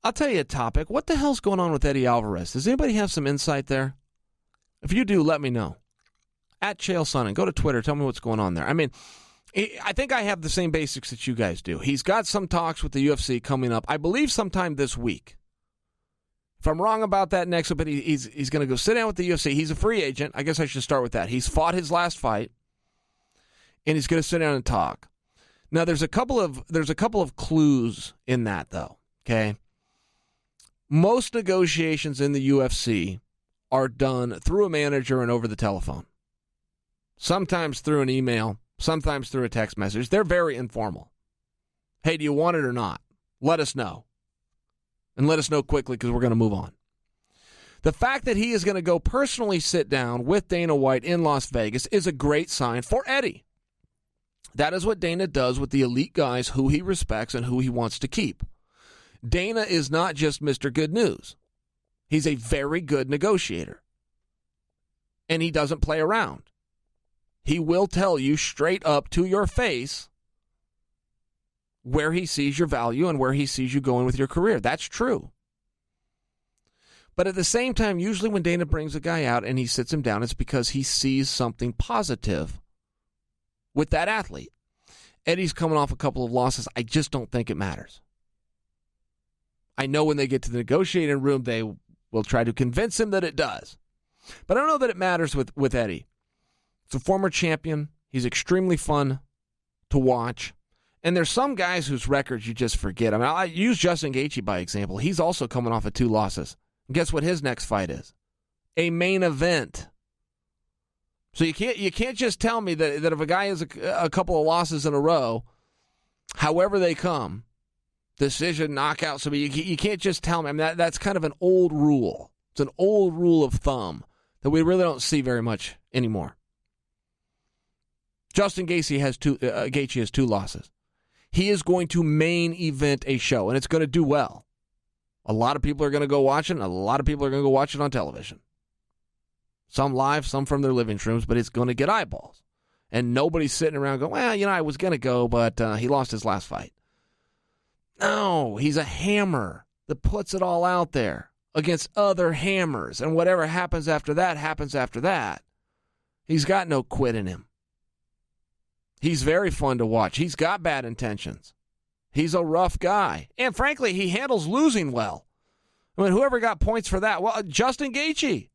I'll tell you a topic. What the hell's going on with Eddie Alvarez? Does anybody have some insight there? If you do, let me know. At Chael Sonnen. Go to Twitter. Tell me what's going on there. I mean, I think I have the same basics that you guys do. He's got some talks with the UFC coming up, I believe sometime this week. If I'm wrong about that next, but he's going to go sit down with the UFC. He's a free agent. I guess I should start with that. He's fought his last fight, and he's going to sit down and talk. Now, there's a couple of clues in that, though. Okay, most negotiations in the UFC are done through a manager and over the telephone. Sometimes through an email, sometimes through a text message. They're very informal. Hey, do you want it or not? Let us know. And let us know quickly because we're going to move on. The fact that he is going to go personally sit down with Dana White in Las Vegas is a great sign for Eddie. That is what Dana does with the elite guys who he respects and who he wants to keep. Dana is not just Mr. Good News. He's a very good negotiator. And he doesn't play around. He will tell you straight up to your face where he sees your value and where he sees you going with your career. That's true. But at the same time, usually when Dana brings a guy out and he sits him down, it's because he sees something positive with that athlete. Eddie's coming off a couple of losses. I just don't think it matters. I know when they get to the negotiating room, they will try to convince him that it does. But I don't know that it matters with Eddie. He's a former champion. He's extremely fun to watch. And there's some guys whose records you just forget. I mean, I use Justin Gaethje by example. He's also coming off of 2 losses. And guess what his next fight is? A main event. So you can't just tell me that if a guy has a couple of losses in a row, however they come, decision, knockout. So you can't just tell me. I mean, that's kind of an old rule. It's an old rule of thumb that we really don't see very much anymore. Justin Gaethje has 2 losses. He is going to main event a show, and it's going to do well. A lot of people are going to go watch it, and a lot of people are going to go watch it on television. Some live, some from their living rooms, but it's going to get eyeballs. And nobody's sitting around going, well, I was going to go, but he lost his last fight. No, he's a hammer that puts it all out there against other hammers, and whatever happens after that happens after that. He's got no quit in him. He's very fun to watch. He's got bad intentions. He's a rough guy. And frankly, he handles losing well. I mean, whoever got points for that? Well, Justin Gaethje.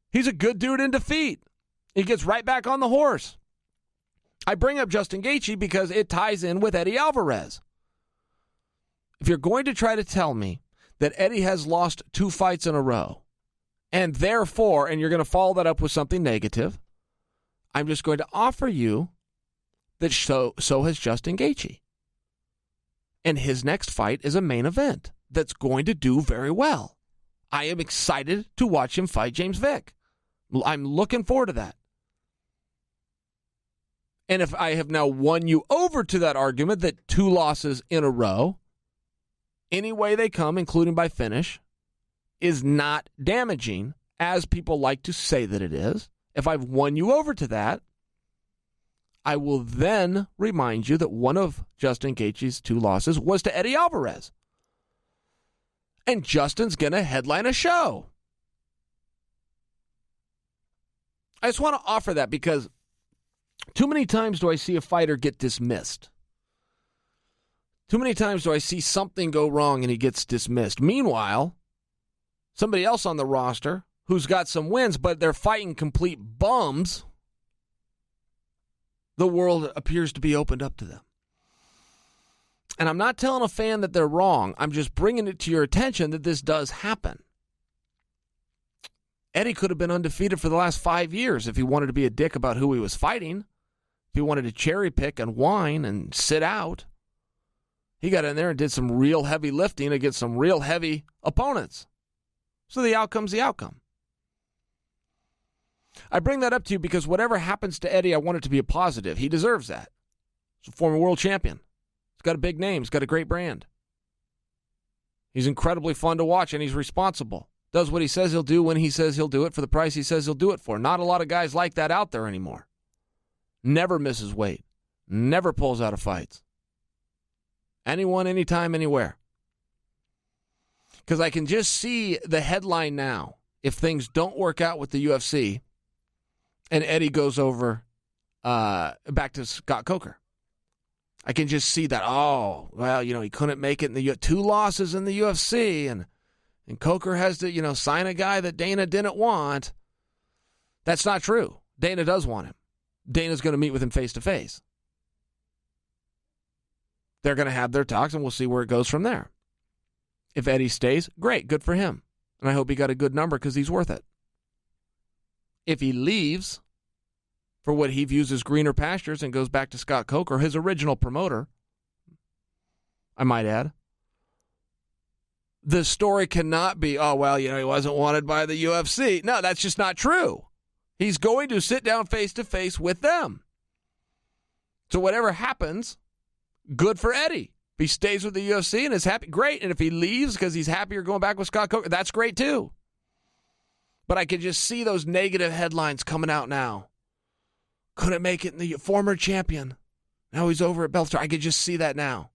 He's a good dude in defeat. He gets right back on the horse. I bring up Justin Gaethje because it ties in with Eddie Alvarez. If you're going to try to tell me that Eddie has lost 2 fights in a row, and therefore, and you're going to follow that up with something negative, I'm just going to offer you that so has Justin Gaethje. And his next fight is a main event that's going to do very well. I am excited to watch him fight James Vick. I'm looking forward to that. And if I have now won you over to that argument that 2 losses in a row, any way they come, including by finish, is not damaging, as people like to say that it is, if I've won you over to that, I will then remind you that one of Justin Gaethje's 2 losses was to Eddie Alvarez. And Justin's going to headline a show. I just want to offer that because too many times do I see a fighter get dismissed. Too many times do I see something go wrong and he gets dismissed. Meanwhile, somebody else on the roster who's got some wins, but they're fighting complete bums, the world appears to be opened up to them. And I'm not telling a fan that they're wrong. I'm just bringing it to your attention that this does happen. Eddie could have been undefeated for the last 5 years if he wanted to be a dick about who he was fighting. If he wanted to cherry pick and whine and sit out. He got in there and did some real heavy lifting against some real heavy opponents. So the outcome's the outcome. I bring that up to you because whatever happens to Eddie, I want it to be a positive. He deserves that. He's a former world champion. He's got a big name. He's got a great brand. He's incredibly fun to watch, and he's responsible. Does what he says he'll do when he says he'll do it for the price he says he'll do it for. Not a lot of guys like that out there anymore. Never misses weight. Never pulls out of fights. Anyone, anytime, anywhere. Because I can just see the headline now. If things don't work out with the UFC and Eddie goes over back to Scott Coker, I can just see that, oh, well, he couldn't make it in the 2 losses in the UFC, and Coker has to, sign a guy that Dana didn't want. That's not true. Dana does want him. Dana's going to meet with him face-to-face. They're going to have their talks, and we'll see where it goes from there. If Eddie stays, great, good for him. And I hope he got a good number because he's worth it. If he leaves for what he views as greener pastures and goes back to Scott Coker, his original promoter, I might add, the story cannot be, oh, well, he wasn't wanted by the UFC. No, that's just not true. He's going to sit down face-to-face with them. So whatever happens, good for Eddie. If he stays with the UFC and is happy, great. And if he leaves because he's happier going back with Scott Coker, that's great too. But I can just see those negative headlines coming out now. Couldn't make it in the former champion. Now he's over at Bellator. I could just see that now.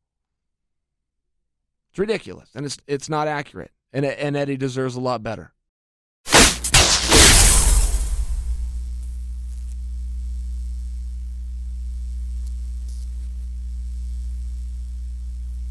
It's ridiculous, and it's not accurate. And Eddie deserves a lot better.